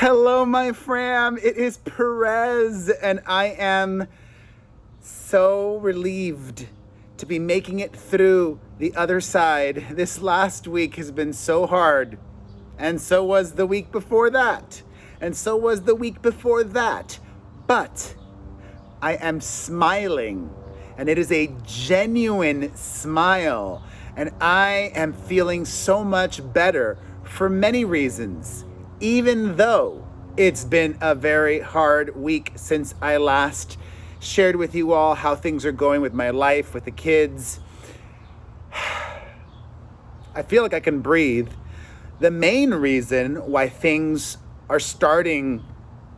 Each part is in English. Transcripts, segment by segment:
Hello, my fam. It is Perez, and I am so relieved to be making it through the other side. This last week has been so hard, and so was the week before that, and so was the week before that. But I am smiling, and it is a genuine smile, and I am feeling so much better for many reasons. Even though it's been a very hard week since I last shared with you all how things are going with my life, with the kids. I feel like I can breathe. The main reason why things are starting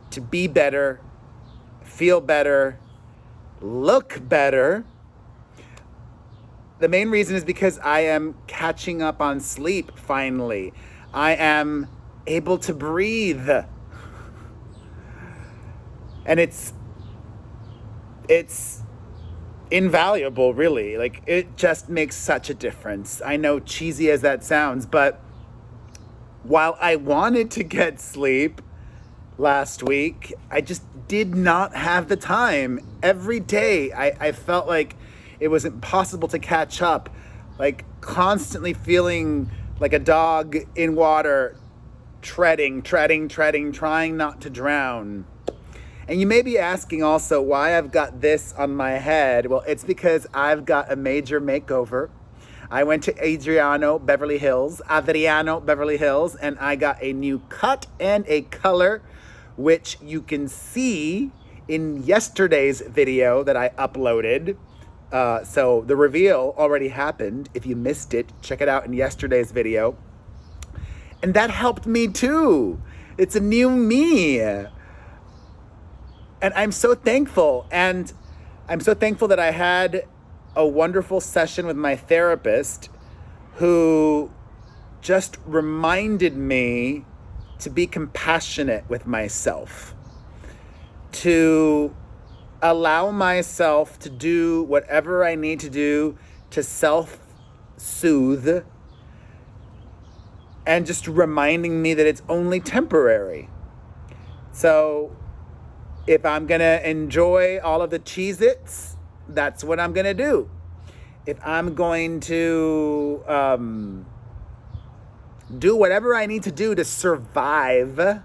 to be better, feel better, look better, the main reason is because I am catching up on sleep finally. I am able to breathe. And it's invaluable, really. Like, it just makes such a difference. I know, cheesy as that sounds, but while I wanted to get sleep last week, I just did not have the time. Every day, I felt like it was impossible to catch up. Like, constantly feeling like a dog in water, treading, trying not to drown. And you may be asking also why I've got this on my head. Well, it's because I've got a major makeover. I went to Adriano, Beverly Hills, and I got a new cut and a color, which you can see in yesterday's video that I uploaded. So the reveal already happened. If you missed it, check it out in yesterday's video. And that helped me too. It's a new me. And I'm so thankful. And I'm so thankful that I had a wonderful session with my therapist who just reminded me to be compassionate with myself, to allow myself to do whatever I need to do to self-soothe, and just reminding me that it's only temporary. So if I'm gonna enjoy all of the Cheez-Its, that's what I'm gonna do. If I'm going to do whatever I need to do to survive,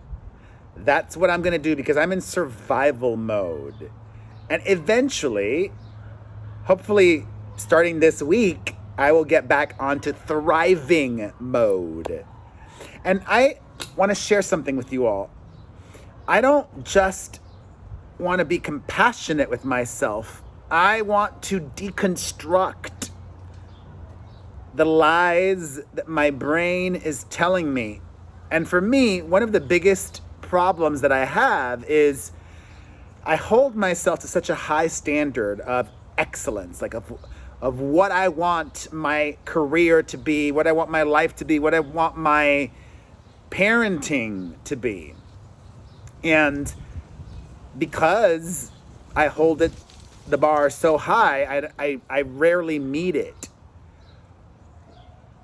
that's what I'm gonna do, because I'm in survival mode. And eventually, hopefully starting this week, I will get back onto thriving mode. And I want to share something with you all. I don't just want to be compassionate with myself. I want to deconstruct the lies that my brain is telling me. And for me, one of the biggest problems that I have is I hold myself to such a high standard of excellence, like of what I want my career to be, what I want my life to be, what I want my parenting to be. And because I hold the bar so high, I rarely meet it.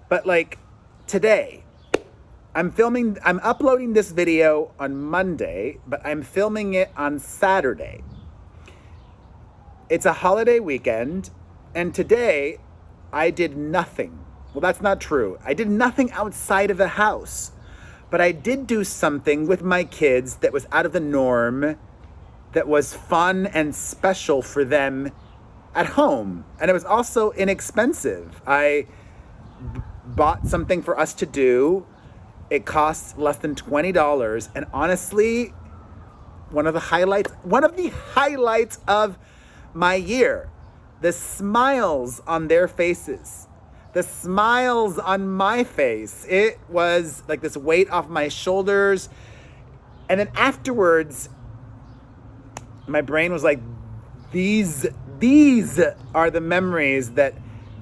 But like today, I'm uploading this video on Monday, but I'm filming it on Saturday. It's a holiday weekend, and today I did nothing. Well, that's not true. I did nothing outside of the house, but I did do something with my kids that was out of the norm, that was fun and special for them at home. And it was also inexpensive. I bought something for us to do. It costs less than $20, and honestly, one of the highlights of my year, the smiles on their faces, the smiles on my face. It was like this weight off my shoulders. And then afterwards, my brain was like, these are the memories that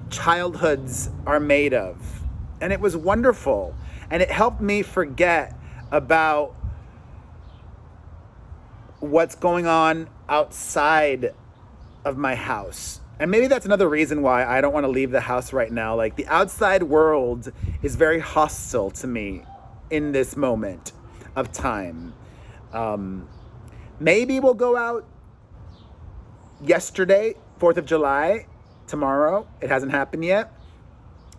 childhoods are made of. And it was wonderful. And it helped me forget about what's going on outside of my house. And maybe that's another reason why I don't want to leave the house right now. Like, the outside world is very hostile to me in this moment of time. Maybe we'll go out yesterday, 4th of July, tomorrow. It hasn't happened yet,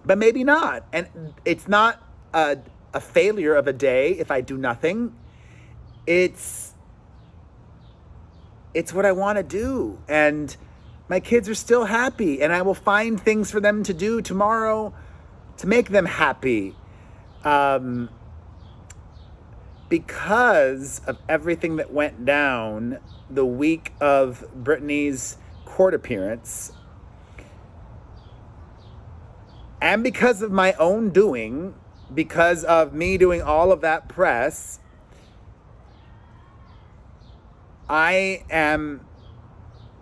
but maybe not. And it's not a failure of a day if I do nothing. It's what I want to do. And my kids are still happy, and I will find things for them to do tomorrow to make them happy. Because of everything that went down the week of Britney's court appearance, and because of my own doing, because of me doing all of that press, I am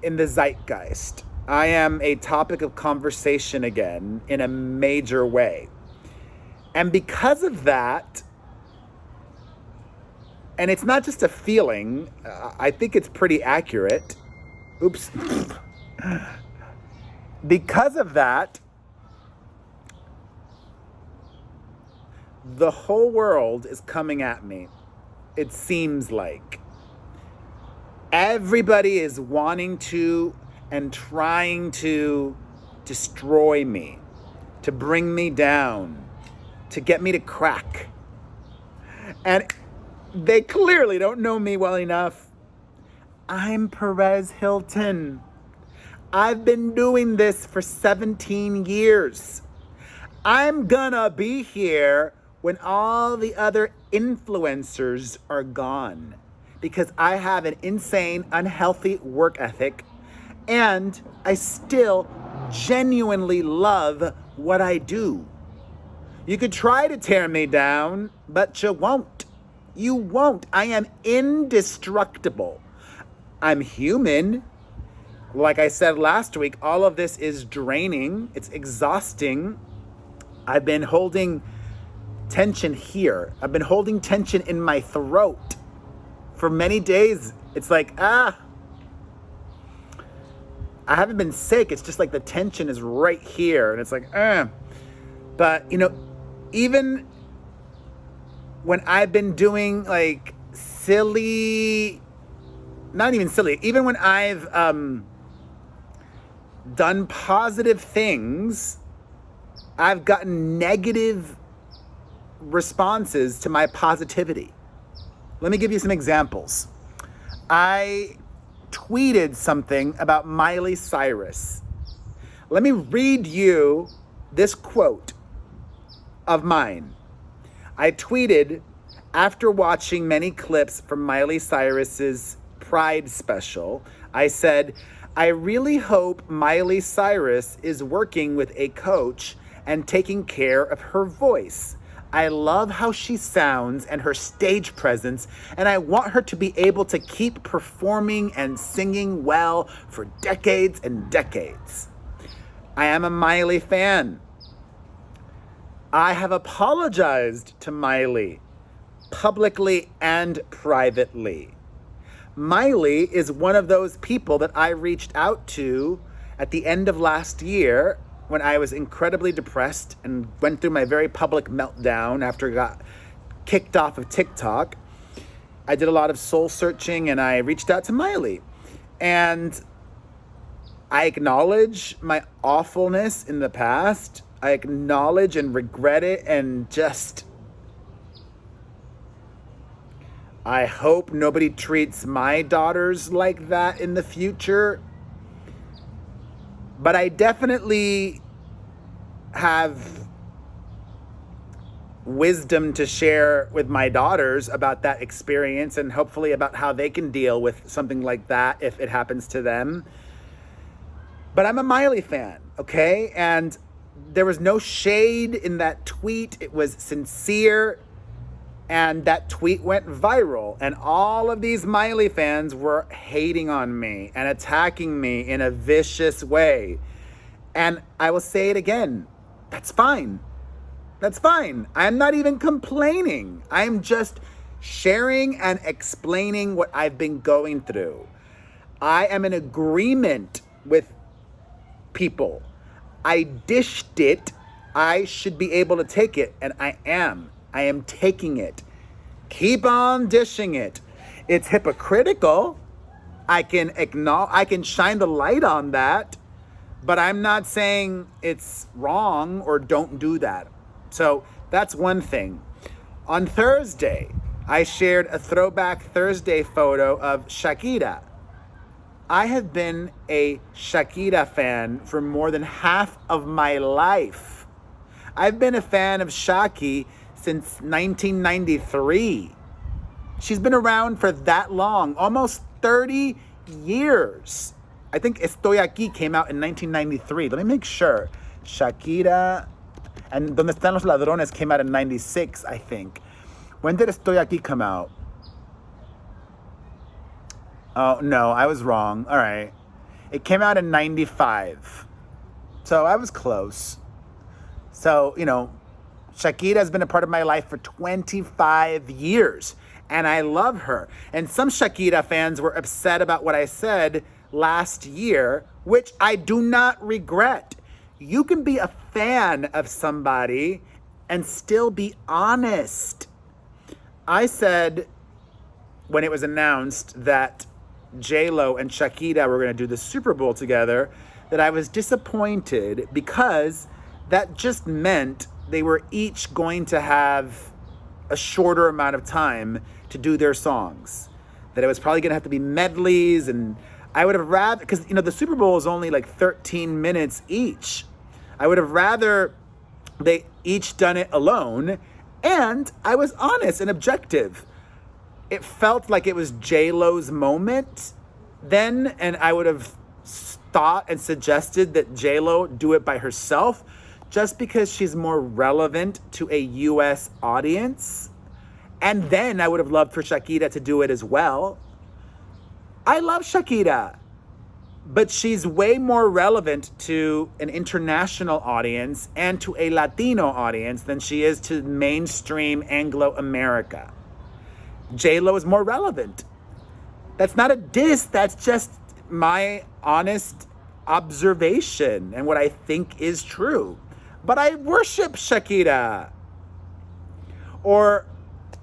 in the zeitgeist. I am a topic of conversation again in a major way. And because of that, and it's not just a feeling, I think it's pretty accurate. Oops. Because of that, the whole world is coming at me. It seems like. Everybody is wanting to and trying to destroy me, to bring me down, to get me to crack. And they clearly don't know me well enough. I'm Perez Hilton. I've been doing this for 17 years. I'm gonna be here when all the other influencers are gone, because I have an insane, unhealthy work ethic, and I still genuinely love what I do. You could try to tear me down, but you won't. You won't. I am indestructible. I'm human. Like I said last week, all of this is draining. It's exhausting. I've been holding tension here. I've been holding tension in my throat for many days. It's like, I haven't been sick. It's just like the tension is right here. And it's like, But, even when I've been doing like silly, not even silly, even when I've done positive things, I've gotten negative responses to my positivity. Let me give you some examples. I tweeted something about Miley Cyrus. Let me read you this quote of mine. I tweeted after watching many clips from Miley Cyrus's Pride special. I said, I really hope Miley Cyrus is working with a coach and taking care of her voice. I love how she sounds and her stage presence, and I want her to be able to keep performing and singing well for decades and decades. I am a Miley fan. I have apologized to Miley, publicly and privately. Miley is one of those people that I reached out to at the end of last year when I was incredibly depressed and went through my very public meltdown after I got kicked off of TikTok. I did a lot of soul searching and I reached out to Miley. And I acknowledge my awfulness in the past. I acknowledge and regret it, and just, I hope nobody treats my daughters like that in the future. But I definitely have wisdom to share with my daughters about that experience, and hopefully about how they can deal with something like that if it happens to them. But I'm a Miley fan, okay? And there was no shade in that tweet. It was sincere. And that tweet went viral. And all of these Miley fans were hating on me and attacking me in a vicious way. And I will say it again. That's fine. That's fine. I'm not even complaining. I'm just sharing and explaining what I've been going through. I am in agreement with people. I dished it. I should be able to take it. And I am. I am taking it. Keep on dishing it. It's hypocritical. I can shine the light on that, but I'm not saying it's wrong or don't do that. So that's one thing. On Thursday, I shared a Throwback Thursday photo of Shakira. I have been a Shakira fan for more than half of my life. I've been a fan of Shaki since 1993. She's been around for that long, almost 30 years. I think Estoy Aquí came out in 1993. Let me make sure. Shakira and Donde Están los Ladrones came out in 96, I think. When did Estoy Aquí come out? Oh, no, I was wrong. All right. It came out in 95. So I was close. So, Shakira has been a part of my life for 25 years. And I love her. And some Shakira fans were upset about what I said last year, which I do not regret. You can be a fan of somebody and still be honest. I said when it was announced that J-Lo and Shakira were going to do the Super Bowl together that I was disappointed because that just meant they were each going to have a shorter amount of time to do their songs. That it was probably going to have to be medleys, and I would have rather, because the Super Bowl is only like 13 minutes each. I would have rather they each done it alone, and I was honest and objective. It felt like it was J-Lo's moment then, and I would have thought and suggested that J-Lo do it by herself just because she's more relevant to a U.S. audience. And then I would have loved for Shakira to do it as well. I love Shakira, but she's way more relevant to an international audience and to a Latino audience than she is to mainstream Anglo-America. J-Lo is more relevant. That's not a diss, that's just my honest observation and what I think is true. But I worship Shakira. Or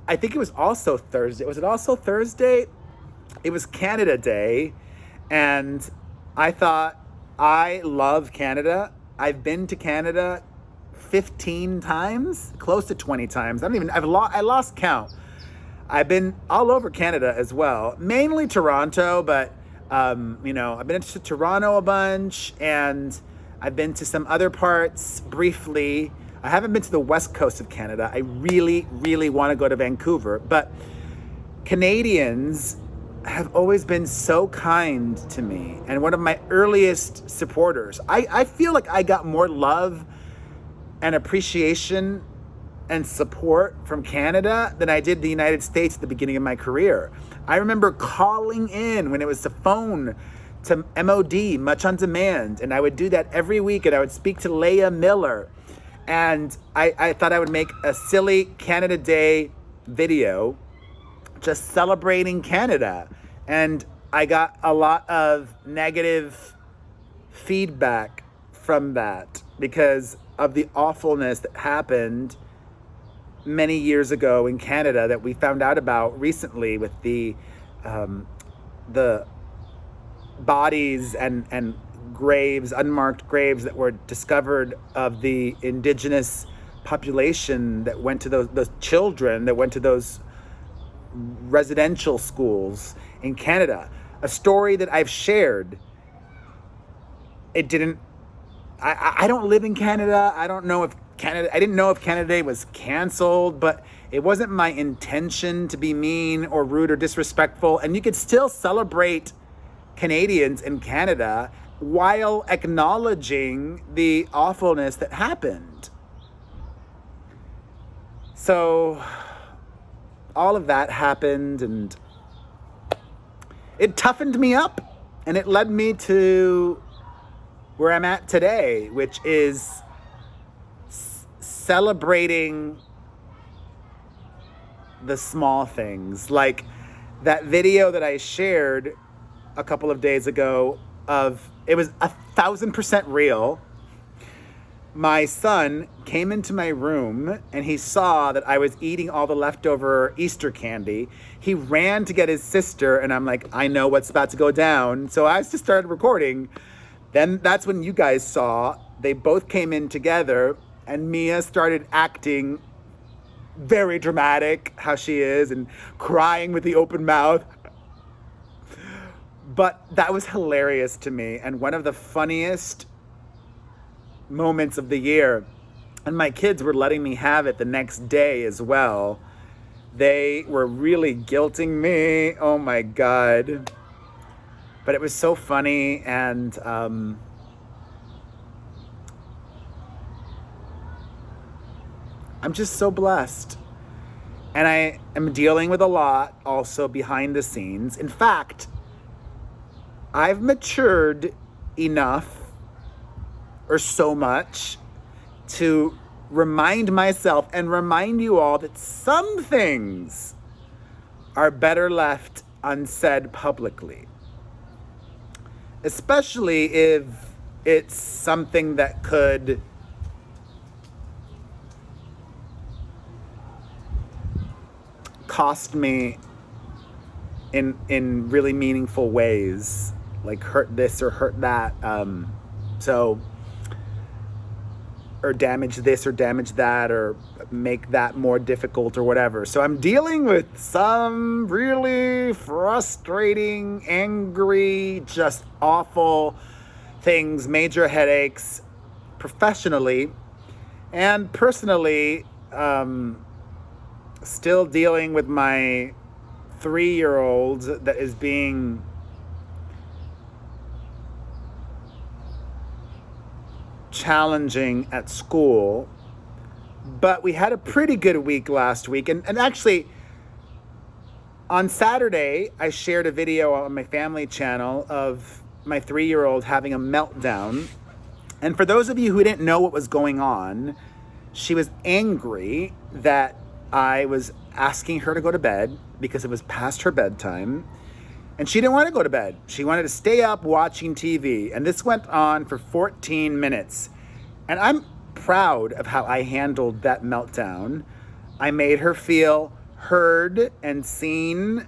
I think it was also Thursday. Was it also Thursday? It was Canada Day. And I thought, I love Canada. I've been to Canada 15 times, close to 20 times. I lost count. I've been all over Canada as well, mainly Toronto, but I've been to Toronto a bunch, and I've been to some other parts briefly. I haven't been to the west coast of Canada. I really, really want to go to Vancouver, but Canadians have always been so kind to me, and one of my earliest supporters. I feel like I got more love and appreciation and support from Canada than I did the United States at the beginning of my career. I remember calling in when it was the phone to MOD, Much on Demand, and I would do that every week, and I would speak to Leah Miller, and I thought I would make a silly Canada Day video just celebrating Canada, and I got a lot of negative feedback from that because of the awfulness that happened many years ago in Canada that we found out about recently with the bodies and graves, unmarked graves that were discovered of the indigenous population that went to those children that went to those residential schools in Canada. A story that I've shared. I don't live in Canada. I didn't know if Canada Day was canceled, but it wasn't my intention to be mean or rude or disrespectful. And you could still celebrate Canadians in Canada while acknowledging the awfulness that happened. So all of that happened, and it toughened me up, and it led me to where I'm at today, which is celebrating the small things. Like that video that I shared a couple of days ago it was 1,000% real. my son came into my room and he saw that I was eating all the leftover Easter candy. He ran to get his sister, and I'm like, I know what's about to go down. So I just started recording. Then that's when you guys saw. They both came in together, and Mia started acting very dramatic, how she is, and crying with the open mouth. But that was hilarious to me, and one of the funniest moments of the year. And my kids were letting me have it the next day as well. They were really guilting me. Oh my God. But it was so funny, and I'm just so blessed. And I am dealing with a lot also behind the scenes. In fact, I've matured enough, or so much, to remind myself and remind you all that some things are better left unsaid publicly. Especially if it's something that could cost me in really meaningful ways, like hurt this or hurt that, or damage this or damage that, or make that more difficult or whatever. So I'm dealing with some really frustrating, angry, just awful things, major headaches, professionally and personally. Still dealing with my 3-year-old that is being challenging at school. But we had a pretty good week last week. And actually, on Saturday, I shared a video on my family channel of my 3-year-old having a meltdown. And for those of you who didn't know what was going on, she was angry that I was asking her to go to bed because it was past her bedtime. And she didn't want to go to bed. She wanted to stay up watching TV. And this went on for 14 minutes. And I'm proud of how I handled that meltdown. I made her feel heard and seen,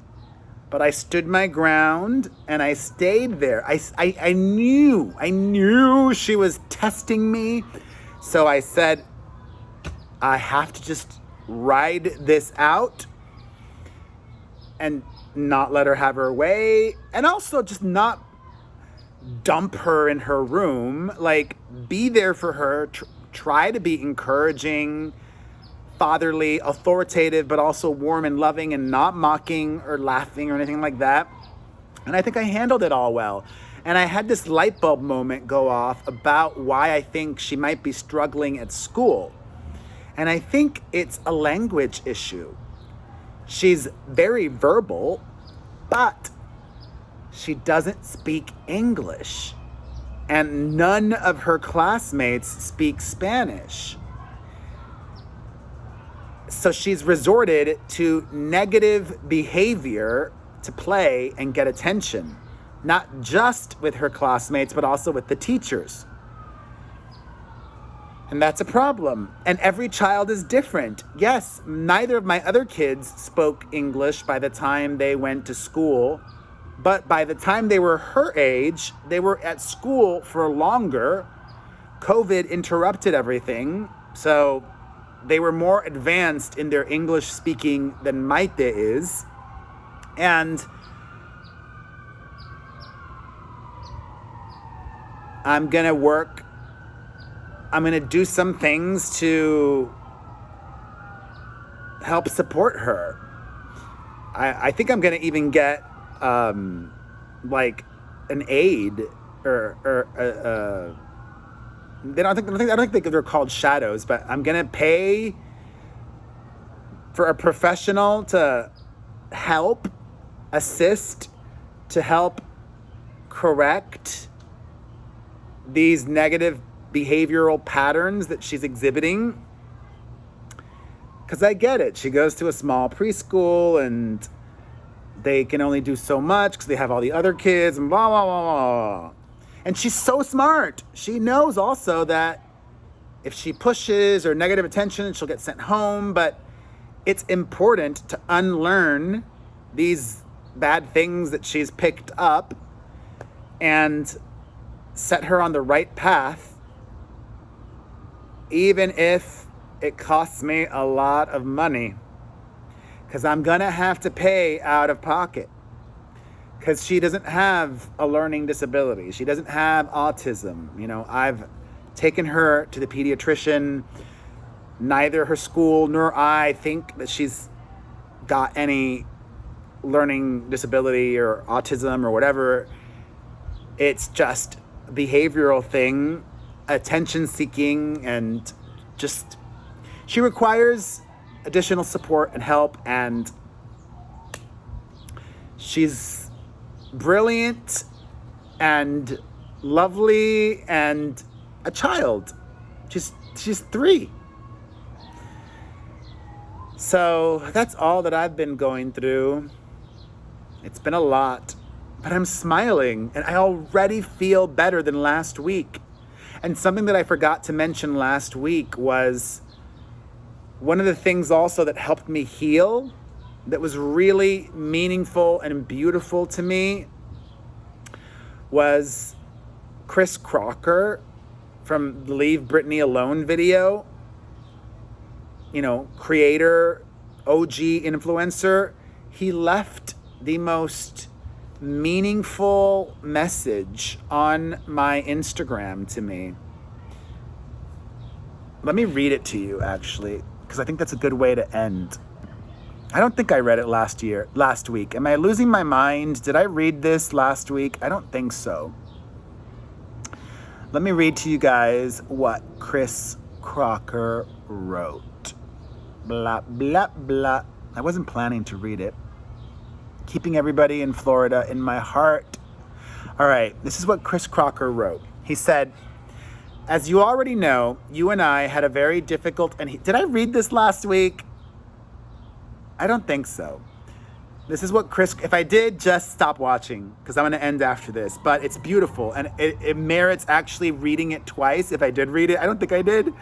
but I stood my ground and I stayed there. I knew she was testing me. So I said, I have to just ride this out and not let her have her way, and also just not dump her in her room. Like, be there for her, try to be encouraging, fatherly, authoritative, but also warm and loving, and not mocking or laughing or anything like that. And I think I handled it all well. And I had this light bulb moment go off about why I think she might be struggling at school. And I think it's a language issue. She's very verbal, but she doesn't speak English. And none of her classmates speak Spanish. So she's resorted to negative behavior to play and get attention, not just with her classmates, but also with the teachers. And that's a problem. And every child is different. Yes, neither of my other kids spoke English by the time they went to school. But by the time they were her age, they were at school for longer. COVID interrupted everything. So they were more advanced in their English speaking than Maite is. And I'm going to do some things to help support her. I think I'm going to even get like an aide or I don't think they're called shadows, but I'm going to pay for a professional to help assist, to help correct these negative behavioral patterns that she's exhibiting. Because I get it. She goes to a small preschool and they can only do so much because they have all the other kids and blah, blah, blah, blah. And she's so smart. She knows also that if she pushes or negative attention, she'll get sent home. But it's important to unlearn these bad things that she's picked up and set her on the right path, even if it costs me a lot of money, because I'm gonna have to pay out of pocket, because she doesn't have a learning disability. She doesn't have autism. You know, I've taken her to the pediatrician. Neither her school nor I think that she's got any learning disability or autism or whatever. It's just a behavioral thing, attention seeking, and just she requires additional support and help, and she's brilliant and lovely and a child. She's 3. So that's all that I've been going through. It's been a lot, but I'm smiling and I already feel better than last week. And something that I forgot to mention last week was one of the things also that helped me heal, that was really meaningful and beautiful to me, was Chris Crocker from the Leave Britney Alone video. You know, creator, OG influencer. He left the most meaningful message on my Instagram to me. Let me read it to you, actually, because I think that's a good way to end. I don't think I read it last week. Am I losing my mind? Did I read this last week? I don't think so. Let me read to you guys what Chris Crocker wrote. Blah, blah, blah. I wasn't planning to read it. Keeping everybody in Florida in my heart. All right, this is what Chris Crocker wrote. He said, as you already know, you and I had a very difficult did I read this last week? I don't think so. This is what if I did, just stop watching, because I'm going to end after this. But it's beautiful, and it merits actually reading it twice if I did read it. I don't think I did.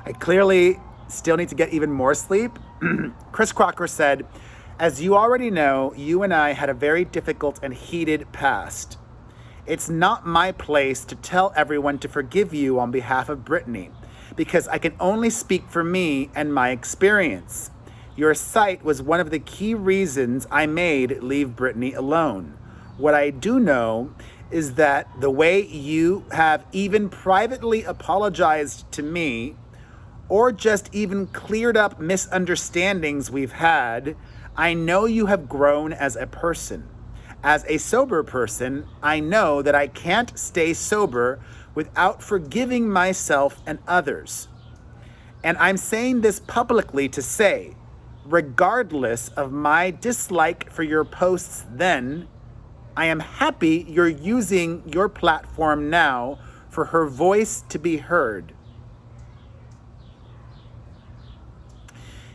I clearly still need to get even more sleep. Chris Crocker said, as you already know, you and I had a very difficult and heated past. It's not my place to tell everyone to forgive you on behalf of Britney, because I can only speak for me and my experience. Your site was one of the key reasons I made Leave Britney Alone. What I do know is that the way you have even privately apologized to me, or just even cleared up misunderstandings we've had, I know you have grown as a person. As a sober person, I know that I can't stay sober without forgiving myself and others. And I'm saying this publicly to say, regardless of my dislike for your posts then, I am happy you're using your platform now for her voice to be heard.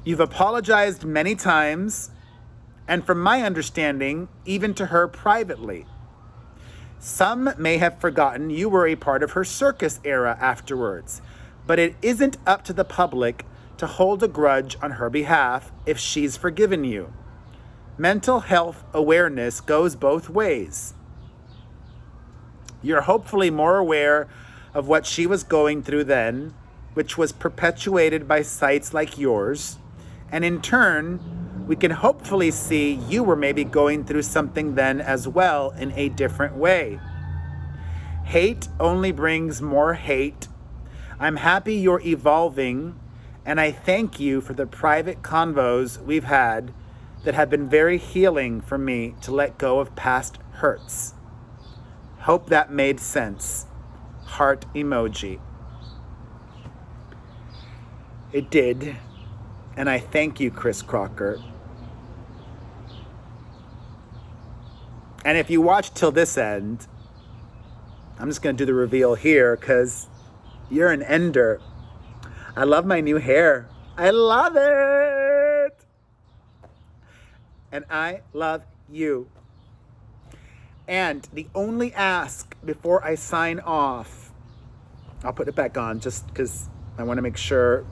You've apologized many times, and from my understanding, even to her privately. Some may have forgotten you were a part of her circus era afterwards, but it isn't up to the public to hold a grudge on her behalf if she's forgiven you. Mental health awareness goes both ways. You're hopefully more aware of what she was going through then, which was perpetuated by sites like yours, and in turn, we can hopefully see you were maybe going through something then as well in a different way. Hate only brings more hate. I'm happy you're evolving, and I thank you for the private convos we've had that have been very healing for me to let go of past hurts. Hope that made sense. Heart emoji. It did, and I thank you, Chris Crocker. And if you watch till this end, I'm just going to do the reveal here because you're an ender. I love my new hair. I love it. And I love you. And the only ask before I sign off, I'll put it back on just because I want to make sure.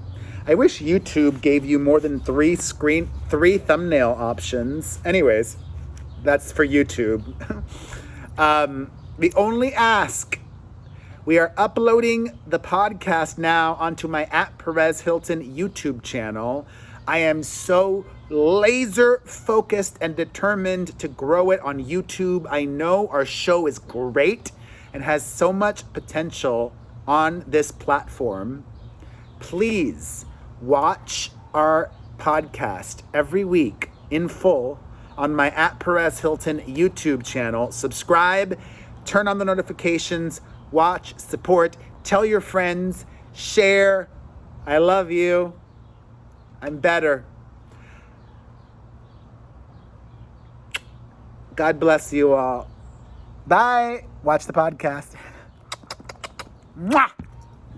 I wish YouTube gave you more than three thumbnail options. Anyways, that's for YouTube. We only ask. We are uploading the podcast now onto my @Perez Hilton YouTube channel. I am so laser focused and determined to grow it on YouTube. I know our show is great and has so much potential on this platform. Please watch our podcast every week in full on my @Perez Hilton YouTube channel. Subscribe, turn on the notifications, watch, support, tell your friends, share. I love you. I'm better. God bless you all. Bye. Watch the podcast. Mwah!